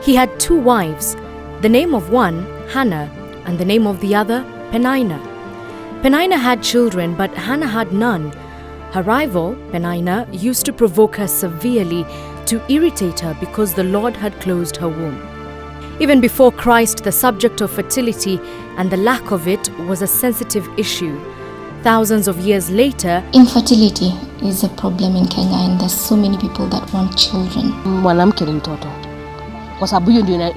He had 2 wives, the name of one, Hannah, and the name of the other, Peninnah. Peninnah had children, but Hannah had none. Her rival, Peninnah, used to provoke her severely to irritate her because the Lord had closed her womb. Even before Christ, the subject of fertility and the lack of it was a sensitive issue. Thousands of years later, infertility is a problem in Kenya, and there's so many people that want children. Mwanamke ni mtoto. Kwa sababu hiyo ndio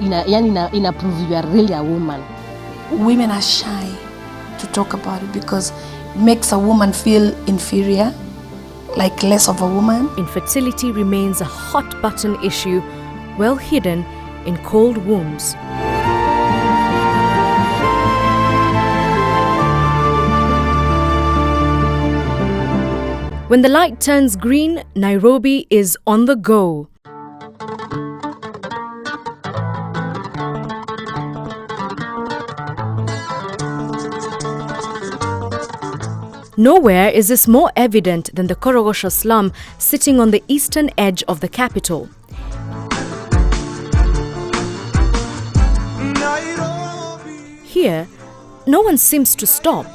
ina prove you are really a woman. Women are shy to talk about it because it makes a woman feel inferior, like less of a woman. Infertility remains a hot button issue, well hidden in cold wombs. When the light turns green, Nairobi is on the go. Nowhere is this more evident than the Korogosho slum sitting on the eastern edge of the capital. Here, no one seems to stop,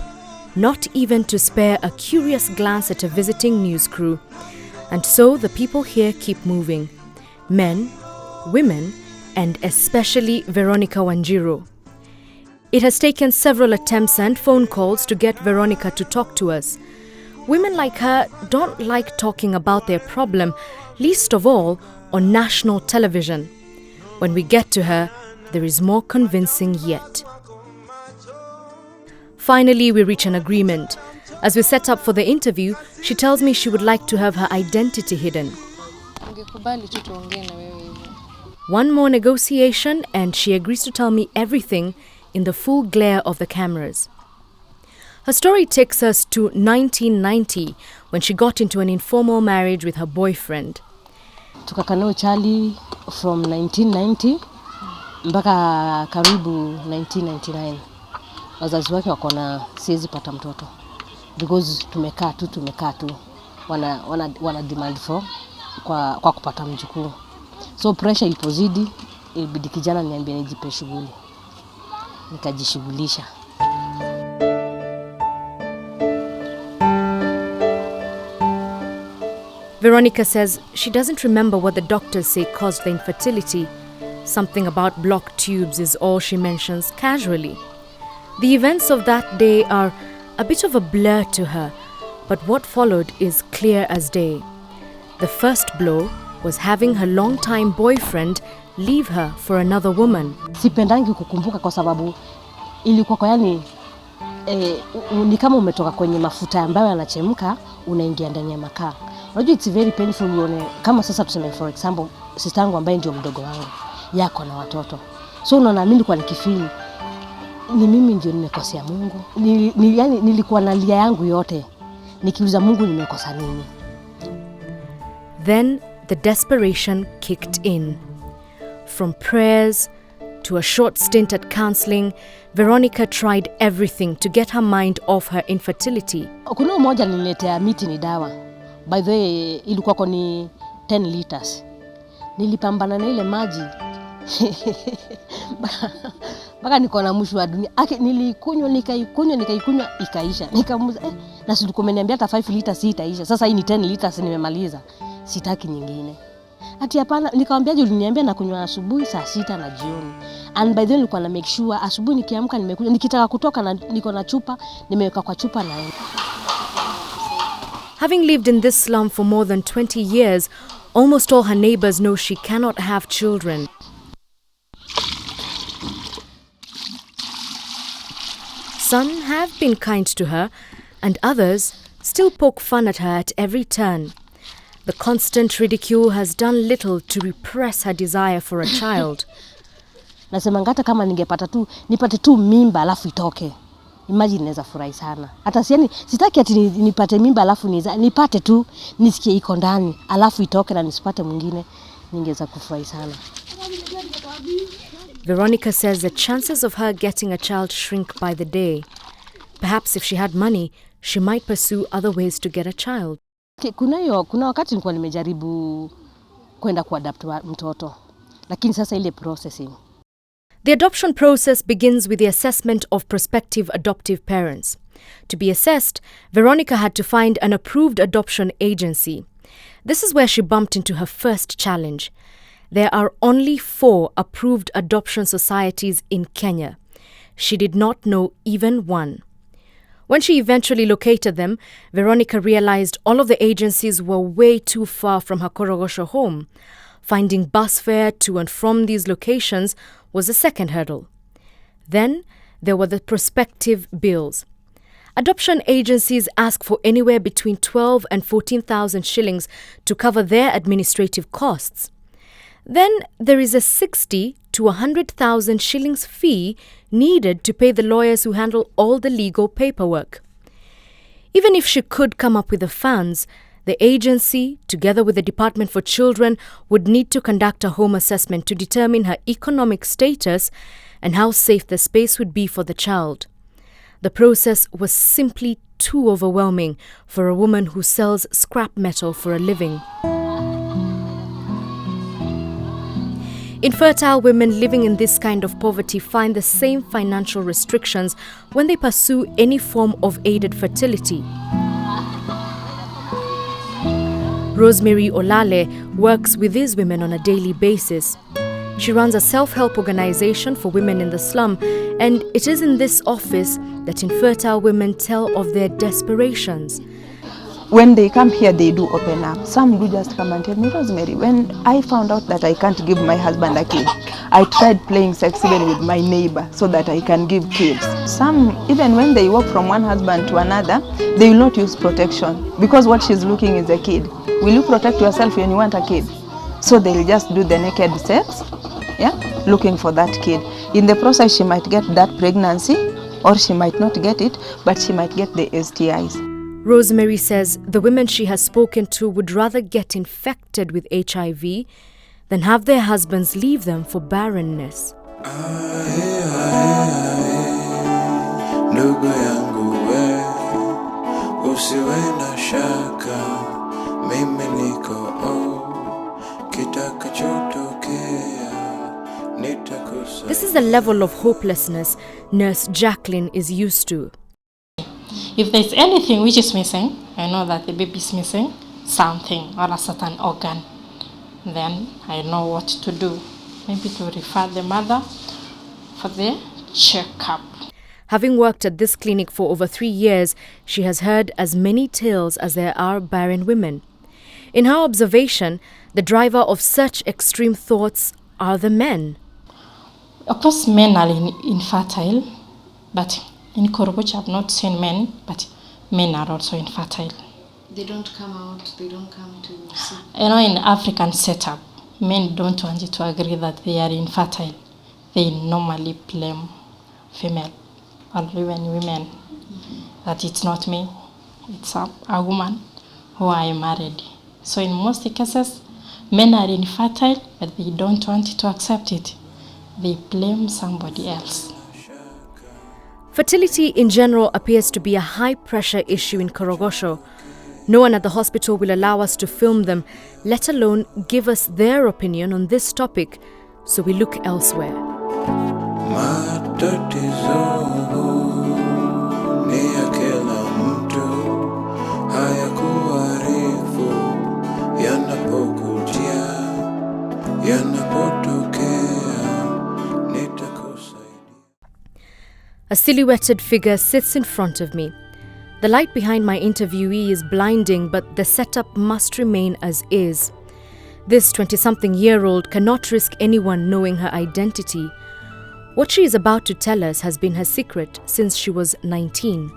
not even to spare a curious glance at a visiting news crew. And so the people here keep moving. Men, women, and especially Veronica Wanjiru. It has taken several attempts and phone calls to get Veronica to talk to us. Women like her don't like talking about their problem, least of all on national television. When we get to her, there is more convincing yet. Finally, we reach an agreement. As we set up for the interview, she tells me she would like to have her identity hidden. One more negotiation and she agrees to tell me everything in the full glare of the cameras. Her story takes us to 1990 when she got into an informal marriage with her boyfriend. Tukakana Charlie from 1990 mpaka karibu 1999. Wazazi wake wako na siwezi pata mtoto because tumekaa tu wana demand for kwa kupata mjukuu. So pressure ilipozidi ilibidi kijana niambie nijipe shughuli. Nikajishughulisha. Veronica says she doesn't remember what the doctors say caused the infertility. Something about blocked tubes is all she mentions casually. The events of that day are a bit of a blur to her, but what followed is clear as day. The first blow was having her long-time boyfriend leave her for another woman. Sipendangi kukumbuka kwa sababu ilikuwa kwa yani ni kama umetoka kwenye mafuta ambayo yanachemka unaingia ndani ya makaa. Unajua it's very painful uone kama sasa tuseme for example sister yangu ambaye ndio mdogo wangu yako na watoto. So unaona mimi nilikuwa nikifeel ni mimi ndio nimekosea Mungu. Yani nilikuwa na lia yangu yote nikiuliza Mungu nimekosa nini. Then the desperation kicked in. From prayers to a short stint at counseling, Veronica tried everything to get her mind off her infertility. Kuna mmoja aliniletea miti ni dawa. By the way, ilikuwa kwa ni 10 liters. Nilipambana na ile maji. Baka niko na mwisho wa dunia. Nilikunywa nikaikunywa ikaisha. Nikamuza na sisi tukomeniambia hata 5 liters itaisha. Sasa hii ni 10 liters nimemaliza. Sitaki nyingine. Ati hapana, nikamwambia uliniambia na kunywa asubuhi saa 6 na jioni. And by then nilikuwa na make sure asubuhi nikiamka nimekunywa, nikitaka kutoka na niko na chupa, nimeweka kwa chupa na. Having lived in this slum for more than 20 years, almost all her neighbors know she cannot have children. Some have been kind to her, and others still poke fun at her at every turn. The constant ridicule has done little to repress her desire for a child. Nasema ngata kama ningepata tu nipate tu mimba alafu itoke. Imagine naweza furahi sana. Hata siani sitaki ati nipate mimba alafu nipate tu nisikie iko ndani alafu itoke na nisipate mwingine, ningeweza kufurahi sana. Veronica says the chances of her getting a child shrink by the day. Perhaps if she had money, she might pursue other ways to get a child. Kuna wakati nilikuwa nimejaribu kwenda kuadopt mtoto. lakini sasa ile processing. The adoption process begins with the assessment of prospective adoptive parents. To be assessed, Veronica had to find an approved adoption agency. This is where she bumped into her first challenge. There are only 4 approved adoption societies in Kenya. She did not know even one. When she eventually located them, Veronica realized all of the agencies were way too far from her Korogosho home. Finding bus fare to and from these locations was the second hurdle. Then there were the prospective bills. Adoption agencies ask for anywhere between 12 and 14,000 shillings to cover their administrative costs. Then there is a 60 to 100,000 shillings fee needed to pay the lawyers who handle all the legal paperwork. Even if she could come up with the funds, the agency, together with the Department for Children, would need to conduct a home assessment to determine her economic status and how safe the space would be for the child. The process was simply too overwhelming for a woman who sells scrap metal for a living. Infertile women living in this kind of poverty find the same financial restrictions when they pursue any form of aided fertility. Rosemary Olale works with these women on a daily basis. She runs a self-help organization for women in the slum, and it is in this office that infertile women tell of their desperations. When they come here, they do open up. Some do just come and tell me, Rosemary, when I found out that I can't give my husband a kid, I tried playing sex even with my neighbor so that I can give kids. Some, even when they walk from one husband to another, they will not use protection because what she's looking is a kid. Will you protect yourself when you want a kid? So they'll just do the naked sex, looking for that kid. In the process, she might get that pregnancy, or she might not get it, but she might get the STIs. Rosemary says the women she has spoken to would rather get infected with HIV than have their husbands leave them for barrenness. This is the level of hopelessness Nurse Jacqueline is used to. If there's anything which is missing, I know that the baby is missing something or a certain organ, then I know what to do. Maybe to refer the mother for the checkup. Having worked at this clinic for over 3 years, she has heard as many tales as there are barren women. In her observation, the driver of such extreme thoughts are the men. Of course, men are infertile, but in Korogocha, I've not seen men, but men are also infertile. They don't come out, they don't come to see. You know, in African setup, men don't want you to agree that they are infertile. They normally blame female or even women, that it's not me, it's a woman who I married. So in most cases, men are infertile, but they don't want to accept it. They blame somebody else. Fertility in general appears to be a high-pressure issue in Korogosho. No one at the hospital will allow us to film them, let alone give us their opinion on this topic, so we look elsewhere. A silhouetted figure sits in front of me. The light behind my interviewee is blinding, but the setup must remain as is. This 20-something-year-old cannot risk anyone knowing her identity. What she is about to tell us has been her secret since she was 19.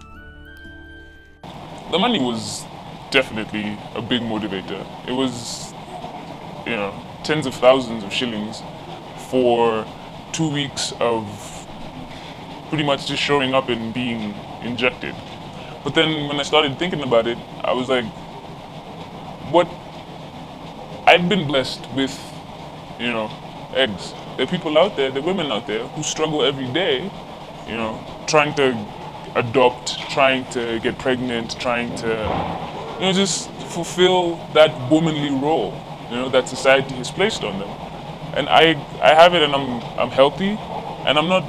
The money was definitely a big motivator. It was, tens of thousands of shillings for 2 weeks of pretty much just showing up and being injected. But then when I started thinking about it, I was like, I'd been blessed with, eggs. There are people out there, there are women out there who struggle every day, trying to adopt, trying to get pregnant, trying to, just fulfill that womanly role, that society has placed on them. and I have it and I'm healthy, and I'm not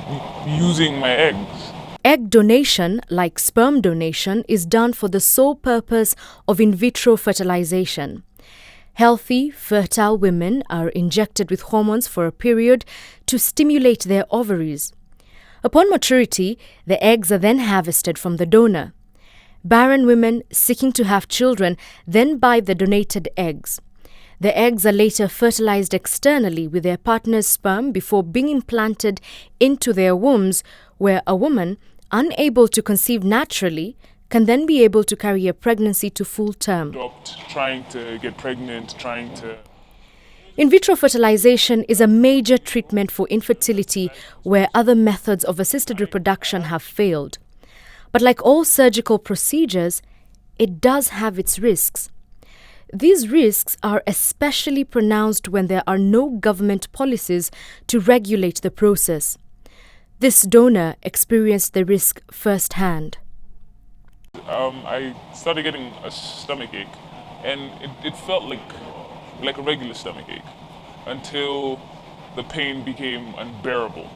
using my eggs. Egg donation, like sperm donation, is done for the sole purpose of in vitro fertilization. Healthy, fertile women are injected with hormones for a period to stimulate their ovaries. Upon maturity, the eggs are then harvested from the donor. Barren women seeking to have children then buy the donated eggs. The eggs are later fertilized externally with their partner's sperm before being implanted into their wombs, where a woman, unable to conceive naturally, can then be able to carry a pregnancy to full term. Stopped trying to get pregnant, In vitro fertilization is a major treatment for infertility where other methods of assisted reproduction have failed. But like all surgical procedures, it does have its risks. These risks are especially pronounced when there are no government policies to regulate the process. This donor experienced the risk firsthand. I started getting a stomach ache, and it felt like a regular stomach ache until the pain became unbearable,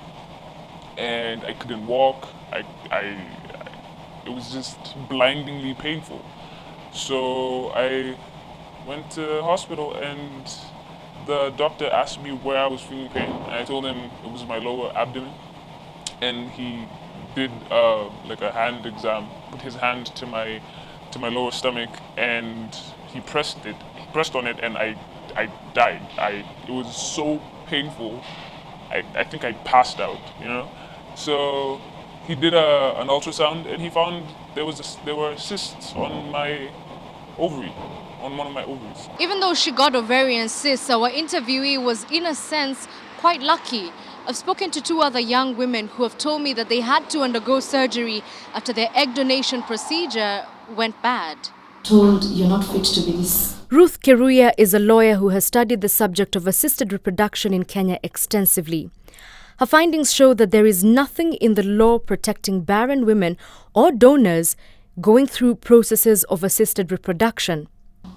and I couldn't walk. It was just blindingly painful. So I went to the hospital, and the doctor asked me where I was feeling pain. And I told him it was my lower abdomen, and he did like a hand exam, put his hand to my lower stomach, and he pressed on it, and I died. It was so painful. I think I passed out, you know. So he did an ultrasound, and he found there were cysts on my ovary, on one of my ovaries. Even though she got ovarian cysts, our interviewee was, in a sense, quite lucky. I've spoken to 2 other young women who have told me that they had to undergo surgery after their egg donation procedure went bad. Told you're not fit to be this. Ruth Keruya is a lawyer who has studied the subject of assisted reproduction in Kenya extensively. Her findings show that there is nothing in the law protecting barren women or donors going through processes of assisted reproduction.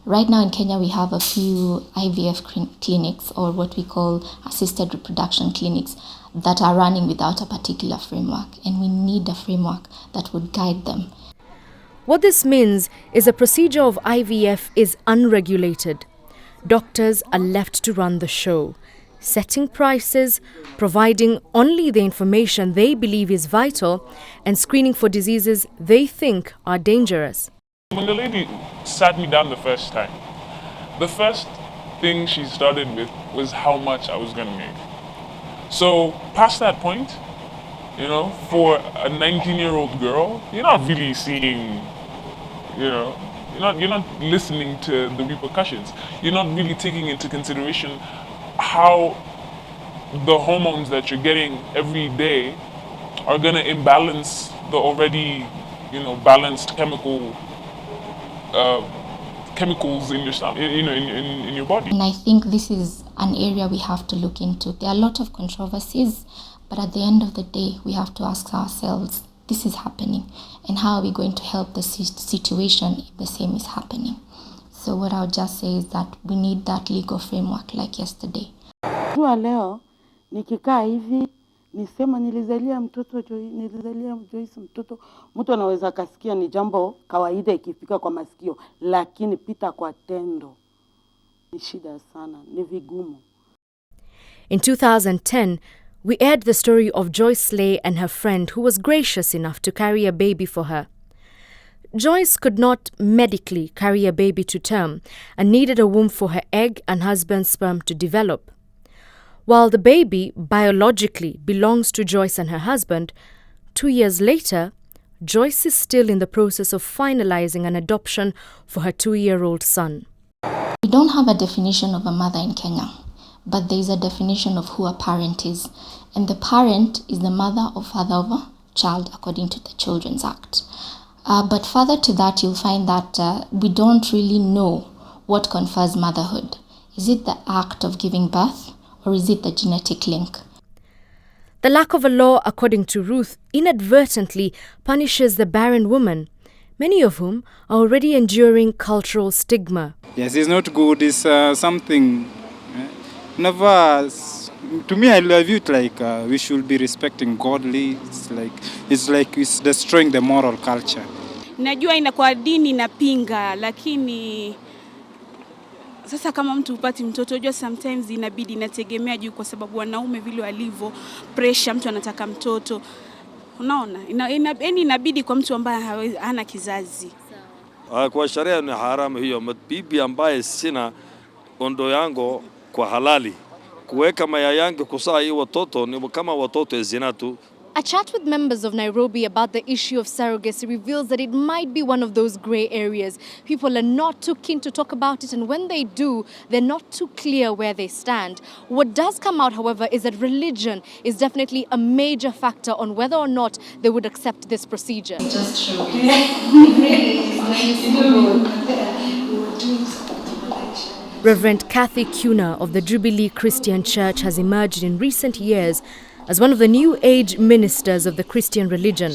Right now in Kenya, we have a few IVF clinics, or what we call assisted reproduction clinics, that are running without a particular framework, and we need a framework that would guide them. What this means is a procedure of IVF is unregulated. Doctors are left to run the show, setting prices, providing only the information they believe is vital, and screening for diseases they think are dangerous. When the lady sat me down the first time, the first thing she started with was how much I was going to make. So past that point, you know, for a 19-year-old girl, you're not really seeing, you know, you're not listening to the repercussions. You're not really taking into consideration how the hormones that you're getting every day are going to imbalance the already, you know, balanced chemicals in your stomach, you know, in your body. And I think this is an area we have to look into. There are a lot of controversies, but at the end of the day, we have to ask ourselves, this is happening, and how are we going to help the situation if the same is happening? So what I would just say is that we need that legal framework like yesterday. Leo nikikaa hivi nisema nilizalia Joyce mtoto, mtu anaweza kasikia ni jambo kawaida ikifika kwa masikio, lakini pita kwa tendo ni shida sana, ni vigumu. In 2010, we aired the story of Joyce Slay and her friend who was gracious enough to carry a baby for her. Joyce could not medically carry a baby to term and needed a womb for her egg and husband's sperm to develop. While the baby biologically belongs to Joyce and her husband, 2 years later, Joyce is still in the process of finalizing an adoption for her 2-year-old son. We don't have a definition of a mother in Kenya, but there is a definition of who a parent is. And the parent is the mother or father of a child according to the Children's Act. But further to that, you'll find that we don't really know what confers motherhood. Is it the act of giving birth, or is it the genetic link? The lack of a law, according to Ruth, inadvertently punishes the barren woman, many of whom are already enduring cultural stigma. Yes, it's not good. It's something. Never To me, I view it like we should be respecting godly. It's like it's destroying the moral culture. Najua inakuwa dini inapinga, lakini sasa kama mtu upati mtoto, unajua sometimes inabidi inategemea juu kwa sababu wanaume vile walivyo pressure, mtu anataka mtoto. Unaona? Inabidi kwa mtu ambaye hana kizazi. Kwa sharia ni haramu hiyo. Bibi ambaye sina ondo yangu kwa halali kuweka mayai yangu kuzaa hiyo watoto ni kama watoto zina tu. A chat with members of Nairobi about the issue of surrogacy reveals that it might be one of those grey areas. People are not too keen to talk about it, and when they do, they're not too clear where they stand. What does come out, however, is that religion is definitely a major factor on whether or not they would accept this procedure. Just true. Reverend Kathy Kuna of the Jubilee Christian Church has emerged in recent years as one of the new age ministers of the Christian religion.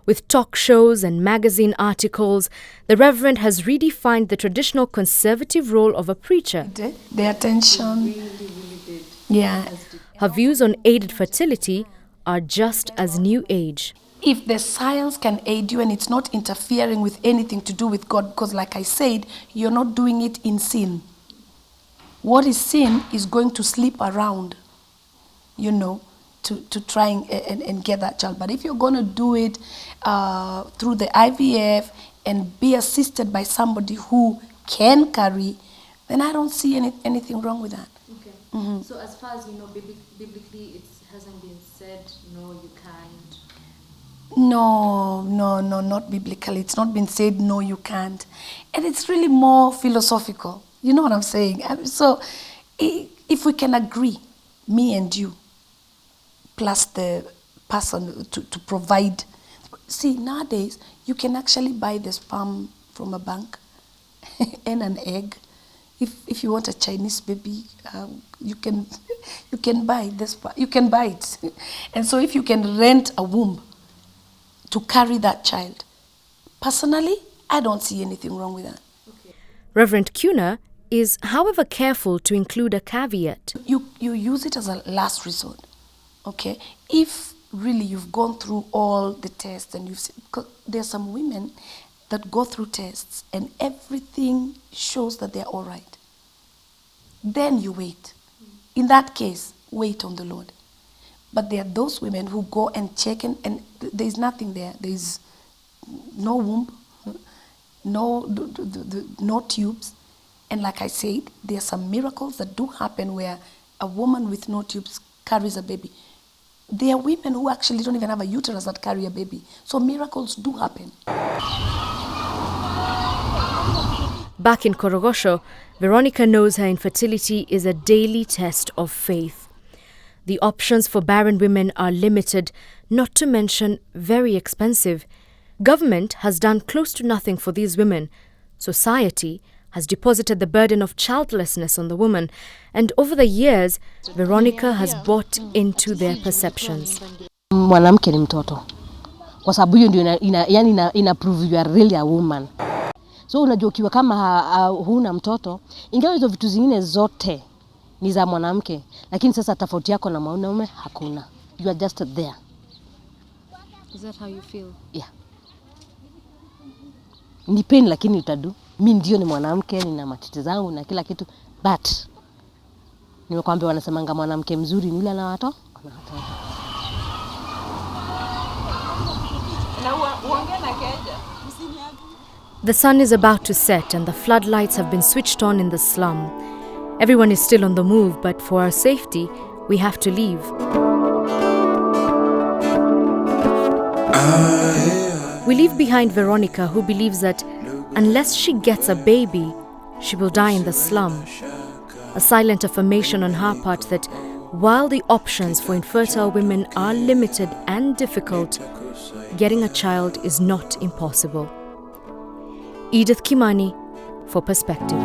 With talk shows and magazine articles, the Reverend has redefined the traditional conservative role of a preacher. The attention. Yeah. Her views on aided fertility are just as new age. If the science can aid you and it's not interfering with anything to do with God, because like I said, you're not doing it in sin. What is sin is going to sleep around, to try and get that child. But if you're going to do it through the IVF and be assisted by somebody who can carry, then I don't see anything wrong with that. Okay. Mm-hmm. So as far as you know, biblically it hasn't been said, no, you can't. No, not biblically. It's not been said, no, you can't. And it's really more philosophical. You know what I'm saying? So if we can agree, me and you, plus the person to provide. See, nowadays, you can actually buy the sperm from a bank and an egg. If you want a Chinese baby, you can buy this. You can buy it. And so if you can rent a womb to carry that child, personally, I don't see anything wrong with that. Okay. Reverend Kuna is, however, careful to include a caveat. You use it as a last resort. Okay, if really you've gone through all the tests and because there are some women that go through tests and everything shows that they're all right, then you wait. In that case, wait on the Lord. But there are those women who go and check and there's nothing there. There's no womb, no tubes. And like I said, there are some miracles that do happen where a woman with no tubes carries a baby. There are women who actually don't even have a uterus that carry a baby. So miracles do happen. Back in Korogosho, Veronica knows her infertility is a daily test of faith. The options for barren women are limited, not to mention very expensive. Government has done close to nothing for these women. Society has deposited the burden of childlessness on the woman, and over the years, Veronica has bought into their perceptions. Mwanamke ni mtoto. Kwa sababu hiyo ndio ina prove you are really a woman. So unajua ukiwa kama huna mtoto, ingawa hizo vitu zingine zote ni za mwanamke, lakini sasa tofauti yako na mwanaume hakuna. You are just there. Is that how you feel? Yeah. Ni pain lakini utadu. Mimi ndio ni mwanamke, nina matiti zangu na kila kitu, but nimekwambia wanasemanga mwanamke mzuri ni yule ana watoto. The sun is about to set and the floodlights have been switched on in the slum. Everyone is still on the move, but for our safety, we have to leave. We leave behind Veronica, who believes that unless she gets a baby, she will die in the slum. A silent affirmation on her part that while the options for infertile women are limited and difficult, getting a child is not impossible. Edith Kimani for Perspective.